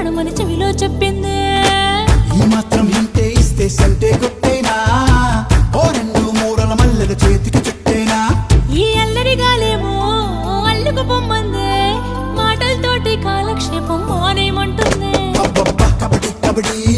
పడమని చెవిలో చెప్పింది. ఈ మాత్రం ఇంటే ఇస్తే సంటే కొట్టేనా, ఓ రెండు మూరల మల్లెల చేతికి చుట్టేనా. ఈ అల్లరి గాలేమో అల్లుకు పొమ్మందే, మాటలతోటి కాలక్షేపం మానేమంటుంది. కబడ్డీ కబడ్డీ